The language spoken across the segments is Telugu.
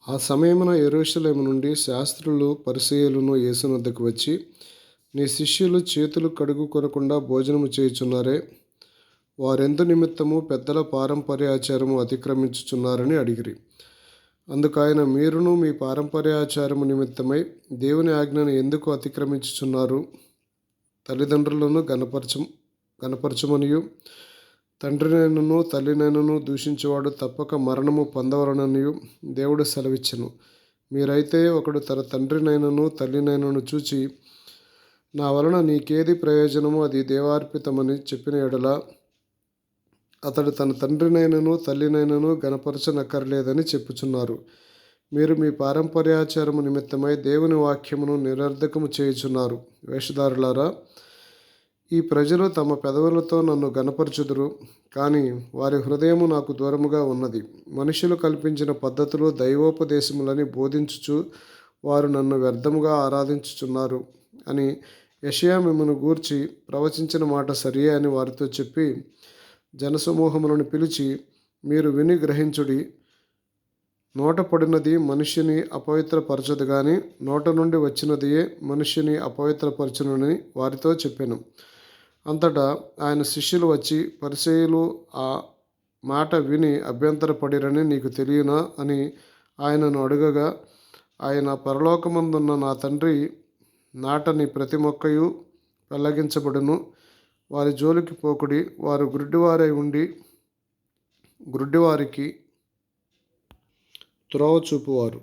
ఆ సమయమున యెరూషలేము నుండి శాస్త్రులు పరిసయ్యులను యేసునొద్దకు వచ్చి, నీ శిష్యులు చేతులు కడుగుకొనకుండా భోజనము చేయుచున్నారే, వారెందు నిమిత్తము పెద్దల పారంపర్యాచారము అతిక్రమించుచున్నారని అడిగిరి. అందుకాయన, మీరును మీ పారంపర్యాచారము నిమిత్తమై దేవుని ఆజ్ఞను ఎందుకు అతిక్రమించుచున్నారు? తల్లిదండ్రులను గనపరచమనియు తండ్రినైనను తల్లినైనను దూషించువాడు తప్పక మరణము పొందవలననియు దేవుడు సెలవిచ్చెను. మీరైతే ఒకడు తన తండ్రినైనను తల్లినైనను చూచి, నా వలన నీకేది ప్రయోజనమో అది దేవార్పితమని చెప్పిన ఎడల అతడు తన తండ్రినైనను తల్లినైనను గనపరచనక్కర్లేదని చెప్పుచున్నారు. మీరు మీ పారంపర్యాచారము నిమిత్తమై దేవుని వాక్యమును నిరర్ధకము చేయుచున్నారు. వేషధారులారా, ఈ ప్రజలు తమ పెదవులతో నన్ను గనపరచుదురు, కానీ వారి హృదయము నాకు దూరముగా ఉన్నది. మనుషులు కల్పించిన పద్ధతులు దైవోపదేశములని బోధించుచు వారు నన్ను వ్యర్థముగా ఆరాధించుచున్నారు అని యెషయా మిమ్మును గూర్చి ప్రవచించిన మాట సరియే అని వారితో చెప్పి, జనసమూహములను పిలిచి, మీరు విని గ్రహించుడి. నోట పడినది మనుష్యుని అపవిత్రపరచదు గాని నోట నుండి వచ్చినదియే మనుష్యుని అపవిత్రపరచునని వారితో చెప్పెను. అంతటా ఆయన శిష్యులు వచ్చి, పరిసయ్యులు ఆ మాట విని అభ్యంతరపడిరని నీకు తెలియనా అని ఆయనను అడుగగా, ఆయన, పరలోకమందున్న నా తండ్రి నాటని ప్రతి మొక్కయు పెళ్ళగించబడును. వారి జోలికి పోకుడి. వారు గుడ్డివారై ఉండి గుడ్డివారికి త్రోవ చూపువారు.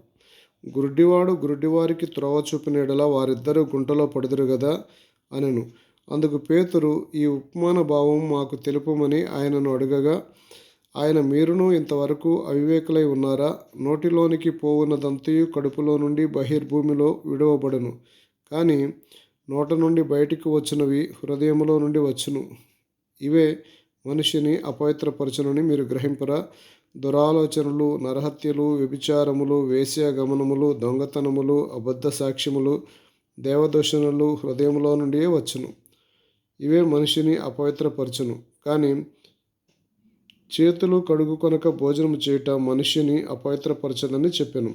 గుడ్డివాడు గుడ్డివారికి త్రోవ చూపిన యెడల వారిద్దరూ గుంటలో పడుదురు గదా అనెను. అందుకు పేతురు, ఈ ఉపమాన భావం మాకు తెలుపమని ఆయనను అడుగగా, ఆయన, మీరును ఇంతవరకు అవివేకులై ఉన్నారా? నోటిలోనికి పోవునదంతయు కడుపులో నుండి బహిర్భూమిలో విడువబడును. కానీ నోట నుండి బయటికి వచ్చినవి హృదయములో నుండి వచ్చును. ఇవే మనిషిని అపవిత్రపరచునని మీరు గ్రహింపరా? దురాలోచనలు, నరహత్యలు, వ్యభిచారములు, వేశ్యాగమనములు, దొంగతనములు, అబద్ధ సాక్ష్యములు, దేవదూషణలు హృదయములో నుండియే వచ్చును. ఇవే మనిషిని అపవిత్రపరచును. కానీ చేతులు కడుగుకొనక భోజనము చేయుట మనుష్యుని అపవిత్రపరచదని చెప్పెను.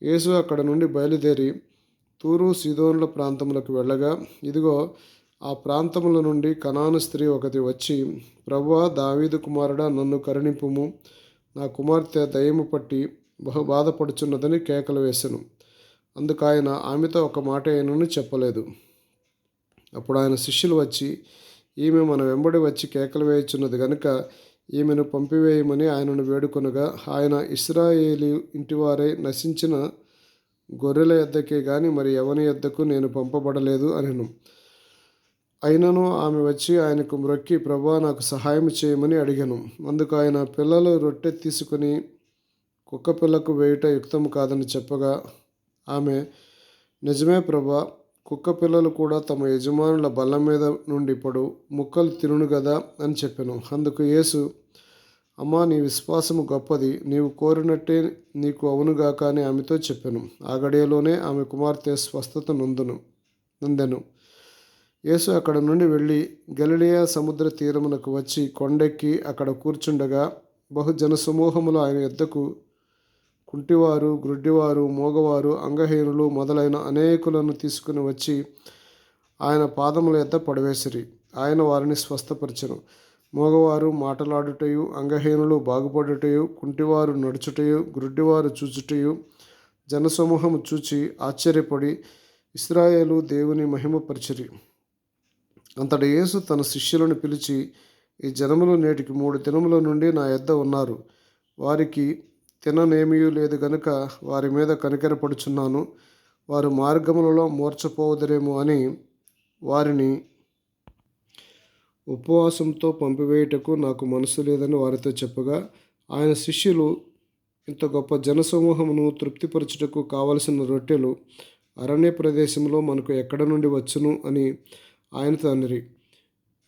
యేసు అక్కడ నుండి బయలుదేరి తూరు సీదోనుల ప్రాంతములకు వెళ్ళగా, ఇదిగో, ఆ ప్రాంతముల నుండి కనాను స్త్రీ ఒకటి వచ్చి, ప్రభువా, దావీదు కుమారుడా, నన్ను కరుణింపుము, నా కుమార్తె దయ్యము పట్టి బహు బాధపడుచున్నదని కేకలు వేసెను. అందుకాయన ఆమెతో ఒక మాట అయినను చెప్పలేదు. అప్పుడు ఆయన శిష్యులు వచ్చి, ఈమె మన వెంబడి వచ్చి కేకలు వేయుచున్నది గనుక ఈమెను పంపివేయమని ఆయనను వేడుకొనగా, ఆయన, ఇశ్రాయేలు ఇంటివారై నశించిన గొర్రెల యొద్దకే గాని మరి ఎవని యొద్దకు నేను పంపబడలేదు అనెను. అయినను ఆమె వచ్చి ఆయనకు మ్రొక్కి, ప్రభువా, నాకు సహాయం చేయమని అడిగెను. అందుకు ఆయన, పిల్లలు రొట్టె తీసుకుని కుక్క పిల్లకు వేయుట యుక్తము కాదని చెప్పగా, ఆమె, నిజమే ప్రభువా, కుక్క పిల్లలు కూడా తమ యజమానుల బల్ల మీద నుండి పడు ముక్కలు తినును గదా అని చెప్పెను. అందుకు యేసు, అమ్మా, నీ విశ్వాసము గొప్పది, నీవు కోరినట్టే నీకు అవునుగాక అని ఆమెతో చెప్పెను. ఆ గడియలోనే ఆమె కుమార్తె స్వస్థత నొందెను. యేసు అక్కడ నుండి వెళ్ళి గలిలయ సముద్ర తీరమునకు వచ్చి కొండెక్కి అక్కడ కూర్చుండగా, బహుజన సమూహములు ఆయన యొద్దకు కుంటివారు, గ్రుడ్డివారు, మూగవారు, అంగహీనులు మొదలైన అనేకులను తీసుకుని వచ్చి ఆయన పాదముల యొద్ద పడవేసిరి. ఆయన వారిని స్వస్థపరచెను. మూగవారు మాటలాడుటయు, అంగహీనులు బాగుపడుటయు, కుంటివారు నడుచుటయు, గ్రుడ్డివారు చూచుటయు జనసమూహము చూచి ఆశ్చర్యపడి ఇశ్రాయేలు దేవుని మహిమపరచిరి. అంతట యేసు తన శిష్యులను పిలిచి, ఈ జనములు నేటికి 3 దినముల నుండి నా యొద్ద ఉన్నారు. వారికి తిననేమియూ లేదు గనుక వారి మీద కనికరపడుచున్నాను. వారు మార్గములలో మూర్ఛపోవుదురేమో అని వారిని ఉపవాసంతో పంపివేయుటకు నాకు మనసు లేదని వారితో చెప్పగా, ఆయన శిష్యులు, ఇంత గొప్ప జనసమూహమును తృప్తిపరచుటకు కావలసిన రొట్టెలు అరణ్య ప్రదేశంలో మనకు ఎక్కడ నుండి వచ్చును అని ఆయనతో అనిరి.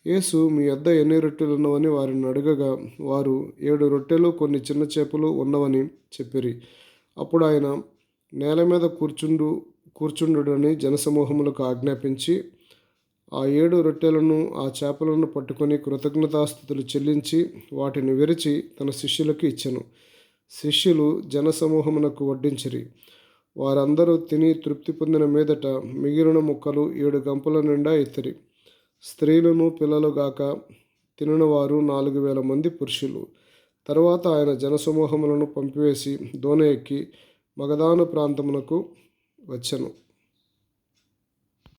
యేసు, మీ యొద్ద ఎన్ని రొట్టెలున్నవని వారిని అడగగా, వారు 7 రొట్టెలు కొన్ని చిన్న చేపలు ఉన్నవని చెప్పిరి. అప్పుడు ఆయన నేల మీద కూర్చుండుడని జనసమూహములకు ఆజ్ఞాపించి, ఆ 7 రొట్టెలను ఆ చేపలను పట్టుకొని కృతజ్ఞతాస్తుతులు చెల్లించి వాటిని విరిచి తన శిష్యులకు ఇచ్చెను. శిష్యులు జనసమూహమునకు వడ్డించిరి. వారందరూ తిని తృప్తి పొందిన మీదట మిగిలిన ముక్కలు 7 గంపల నిండా ఎత్తిరి. స్త్రీలను పిల్లలు గాక తినినవారు 4,000 మంది పురుషులు. తరువాత ఆయన జనసమూహములను పంపివేసి దోణి ఎక్కి మగదాను ప్రాంతమునకు వచ్చెను.